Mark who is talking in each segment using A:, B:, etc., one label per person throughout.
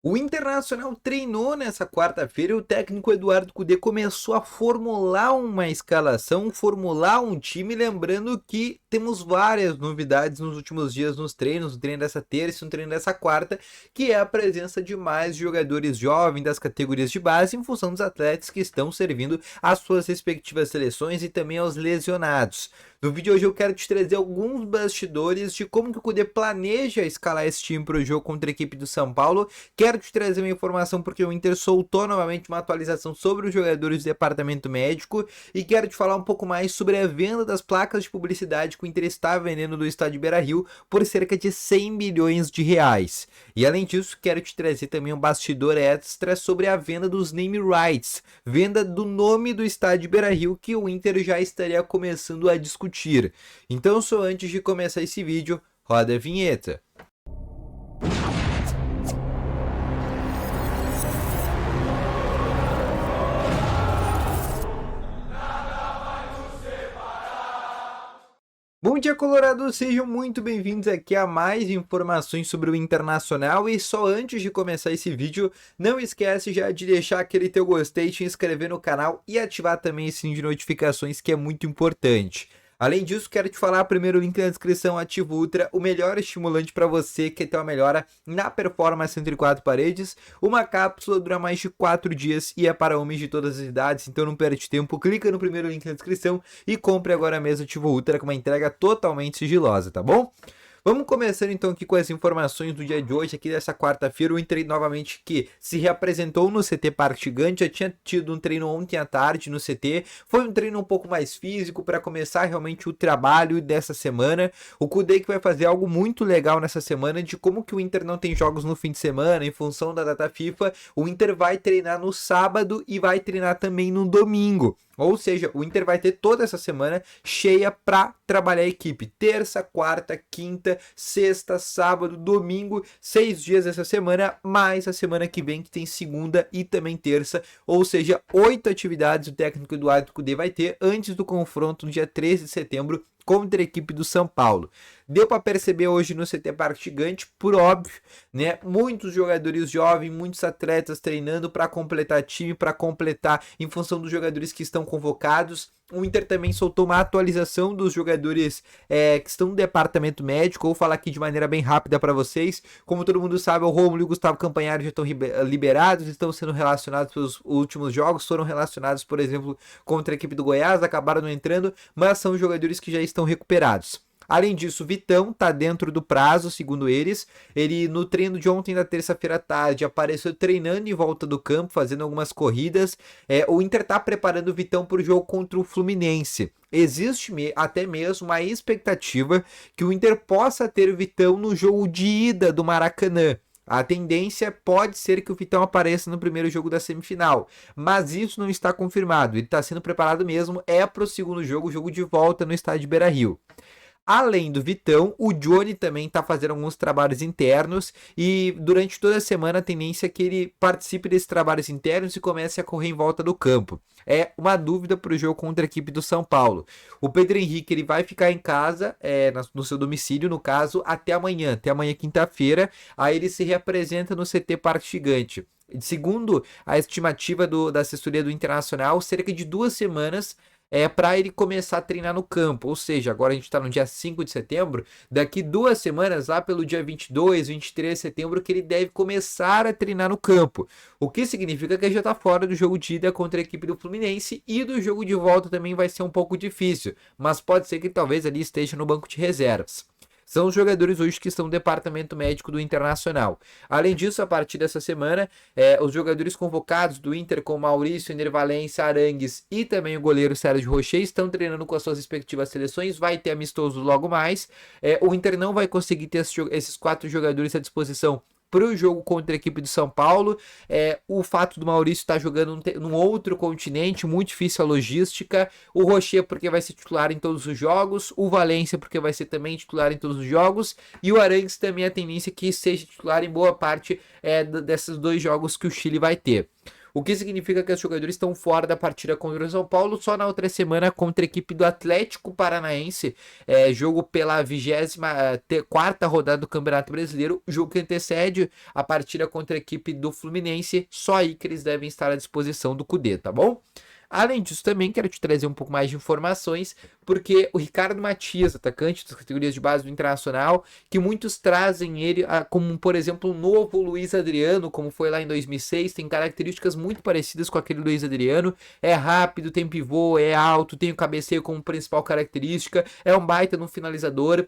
A: O Internacional treinou nessa quarta-feira e o técnico Eduardo Cudê começou a formular uma escalação, formular um time, lembrando que temos várias novidades nos últimos dias nos treinos, no treino dessa terça e no treino dessa quarta, que é a presença de mais jogadores jovens das categorias de base em função dos atletas que estão servindo às suas respectivas seleções e também aos lesionados. No vídeo de hoje eu quero te trazer alguns bastidores de como que o Cudê planeja escalar esse time para o jogo contra a equipe do São Paulo. Quero te trazer uma informação porque o Inter soltou novamente uma atualização sobre os jogadores do departamento médico e quero te falar um pouco mais sobre a venda das placas de publicidade que o Inter está vendendo do estádio Beira-Rio por cerca de 100 milhões de reais. E além disso, quero te trazer também um bastidor extra sobre a venda dos name rights, venda do nome do estádio Beira-Rio que o Inter já estaria começando a discutir. Então, só antes de começar esse vídeo, roda a vinheta. Bom dia, Colorado! Sejam muito bem-vindos aqui a mais informações sobre o Internacional. E só antes de começar esse vídeo, não esquece já de deixar aquele teu gostei, te inscrever no canal e ativar também esse sininho de notificações, que é muito importante. Além disso, quero te falar primeiro o link na descrição, ativa o Ultra, o melhor estimulante para você que tem uma melhora na performance entre quatro paredes. Uma cápsula dura mais de 4 dias e é para homens de todas as idades, então não perde tempo, clica no primeiro link na descrição e compre agora mesmo ativa o Ultra com uma entrega totalmente sigilosa, tá bom? Vamos começando então aqui com as informações do dia de hoje, aqui dessa quarta-feira. O Inter novamente que se reapresentou no CT Parque Gigante, já tinha tido um treino ontem à tarde no CT, foi um treino um pouco mais físico para começar realmente o trabalho dessa semana. O Cudê que vai fazer algo muito legal nessa semana, de como que o Inter não tem jogos no fim de semana, em função da data FIFA, o Inter vai treinar no sábado e vai treinar também no domingo. Ou seja, o Inter vai ter toda essa semana cheia para trabalhar a equipe. Terça, quarta, quinta, sexta, sábado, domingo, 6 dias essa semana, mais a semana que vem que tem segunda e também terça. Ou seja, 8 atividades o técnico Eduardo Cudê vai ter antes do confronto no dia 13 de setembro contra a equipe do São Paulo. Deu para perceber hoje no CT Parque Gigante, por óbvio, né? Muitos jogadores jovens, muitos atletas treinando para completar time, para completar em função dos jogadores que estão convocados. O Inter também soltou uma atualização dos jogadores que estão no departamento médico. Vou falar aqui de maneira bem rápida para vocês. Como todo mundo sabe, o Rômulo e o Gustavo Campanharo já estão liberados, estão sendo relacionados pelos últimos jogos, foram relacionados, por exemplo, contra a equipe do Goiás, acabaram não entrando, mas são jogadores que já estão recuperados. Além disso, o Vitão tá dentro do prazo, segundo eles. Ele, no treino de ontem, da terça-feira à tarde, apareceu treinando em volta do campo, fazendo algumas corridas. O Inter tá preparando o Vitão para o jogo contra o Fluminense. Existe até mesmo a expectativa que o Inter possa ter o Vitão no jogo de ida do Maracanã. A tendência pode ser que o Vitão apareça no primeiro jogo da semifinal, mas isso não está confirmado. Ele está sendo preparado mesmo, para o segundo jogo, o jogo de volta no estádio Beira-Rio. Além do Vitão, o Johnny também está fazendo alguns trabalhos internos e durante toda a semana a tendência é que ele participe desses trabalhos internos e comece a correr em volta do campo. É uma dúvida para o jogo contra a equipe do São Paulo. O Pedro Henrique ele vai ficar em casa, no seu domicílio, no caso, até amanhã quinta-feira. Aí ele se reapresenta no CT Parque Gigante. Segundo a estimativa da assessoria do Internacional, cerca de 2 semanas para ele começar a treinar no campo. Ou seja, agora a gente está no dia 5 de setembro, daqui 2 semanas, lá pelo dia 22, 23 de setembro, que ele deve começar a treinar no campo. O que significa que ele já está fora do jogo de ida contra a equipe do Fluminense e do jogo de volta também vai ser um pouco difícil, mas pode ser que talvez ali esteja no banco de reservas. São os jogadores hoje que estão no departamento médico do Internacional. Além disso, a partir dessa semana, os jogadores convocados do Inter, como Maurício, Ener Valencia, Arangues e também o goleiro Sérgio Rocher, estão treinando com as suas respectivas seleções. Vai ter amistoso logo mais. O Inter não vai conseguir ter esses 4 jogadores à disposição para o jogo contra a equipe do São Paulo. O fato do Maurício estar jogando num outro continente, muito difícil a logística. O Rocher porque vai ser titular em todos os jogos. O Valência porque vai ser também titular em todos os jogos. E o Arangues também a tendência que seja titular em boa parte desses 2 jogos que o Chile vai ter. o que significa que os jogadores estão fora da partida contra o São Paulo. Só na outra semana contra a equipe do Atlético Paranaense, jogo pela 24ª rodada do Campeonato Brasileiro, jogo que antecede a partida contra a equipe do Fluminense. Só aí que eles devem estar à disposição do Kudê, tá bom? Além disso, também quero te trazer um pouco mais de informações, porque o Ricardo Matias, atacante das categorias de base do Internacional, que muitos trazem ele como, por exemplo, o novo Luiz Adriano, como foi lá em 2006, tem características muito parecidas com aquele Luiz Adriano, é rápido, tem pivô, é alto, tem o cabeceio como principal característica, é um baita no finalizador.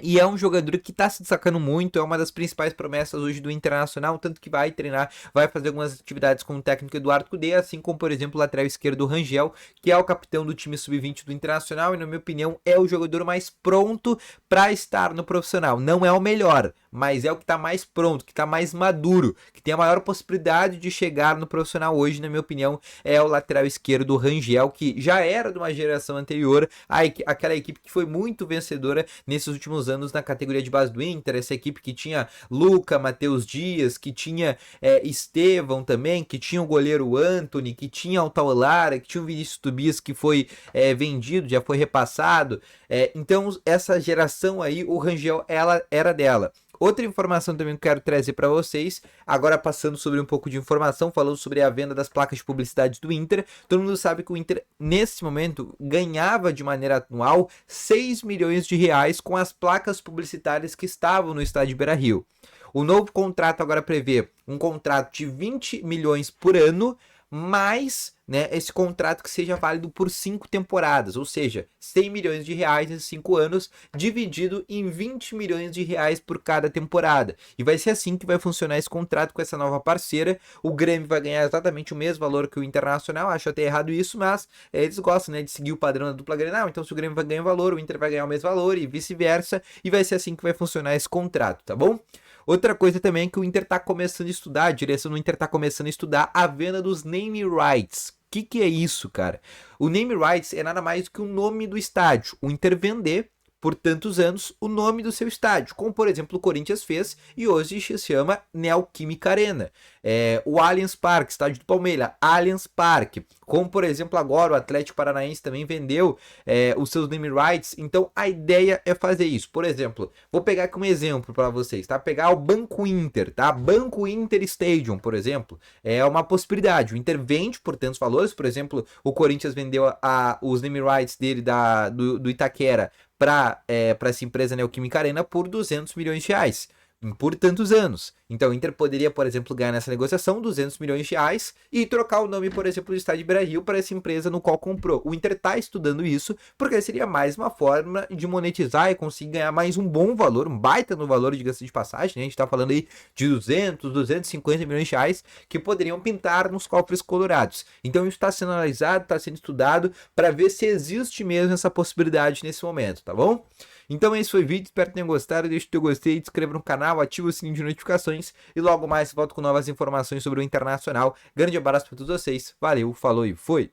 A: E é um jogador que tá se destacando muito, é uma das principais promessas hoje do Internacional, tanto que vai treinar, vai fazer algumas atividades com o técnico Eduardo Cudê, assim como, por exemplo, o lateral esquerdo Rangel, que é o capitão do time sub-20 do Internacional e, na minha opinião, é o jogador mais pronto para estar no profissional. Não é o melhor, mas é o que tá mais pronto, que tá mais maduro, que tem a maior possibilidade de chegar no profissional hoje, na minha opinião, é o lateral esquerdo Rangel, que já era de uma geração anterior, aquela equipe que foi muito vencedora nesses últimos anos na categoria de base do Inter, essa equipe que tinha Luca, Matheus Dias, que tinha Estevão também, que tinha o goleiro Antony, que tinha Altao Lara, que tinha o Vinícius Tobias, que foi vendido, já foi repassado. Então essa geração aí, o Rangel, ela era dela. Outra informação também que eu quero trazer para vocês, agora passando sobre um pouco de informação, falando sobre a venda das placas de publicidade do Inter. Todo mundo sabe que o Inter, nesse momento, ganhava de maneira anual 6 milhões de reais com as placas publicitárias que estavam no estádio Beira-Rio. O novo contrato agora prevê um contrato de 20 milhões por ano, mais esse contrato que seja válido por 5 temporadas, ou seja, 100 milhões de reais em 5 anos, dividido em 20 milhões de reais por cada temporada. E vai ser assim que vai funcionar esse contrato com essa nova parceira. O Grêmio vai ganhar exatamente o mesmo valor que o Internacional, acho até errado isso, mas eles gostam de seguir o padrão da dupla Grenal, então se o Grêmio vai ganhar valor, o Inter vai ganhar o mesmo valor e vice-versa, e vai ser assim que vai funcionar esse contrato, tá bom? Outra coisa também é que o Inter está começando a estudar, a direção do Inter está começando a estudar a venda dos name rights. O que é isso, cara? O name rights é nada mais do que o nome do estádio. O Inter vender por tantos anos o nome do seu estádio, como por exemplo o Corinthians fez e hoje se chama Neoquímica Arena. O Allianz Parque, estádio do Palmeiras, Allianz Parque, como por exemplo agora o Atlético Paranaense também vendeu os seus name rights. Então a ideia é fazer isso. Por exemplo, vou pegar aqui um exemplo para vocês, tá? Pegar o Banco Inter, tá? Banco Inter Stadium, por exemplo, é uma possibilidade. O Inter vende por tantos valores, por exemplo, o Corinthians vendeu os name rights dele do Itaquera para essa empresa Neoquímica Arena por 200 milhões de reais por tantos anos. Então o Inter poderia, por exemplo, ganhar nessa negociação 200 milhões de reais e trocar o nome, por exemplo, do estádio Beira-Rio para essa empresa no qual comprou. O Inter está estudando isso porque seria mais uma forma de monetizar e conseguir ganhar mais um bom valor, um baita no valor, diga-se de passagem, né? A gente está falando aí de 250 milhões de reais que poderiam pintar nos cofres colorados. Então isso está sendo analisado, está sendo estudado para ver se existe mesmo essa possibilidade nesse momento, tá bom? Então esse foi o vídeo, espero que tenham gostado, deixa o teu gostei, se inscreva no canal, ativa o sininho de notificações e logo mais volto com novas informações sobre o Internacional. Grande abraço para todos vocês, valeu, falou e fui!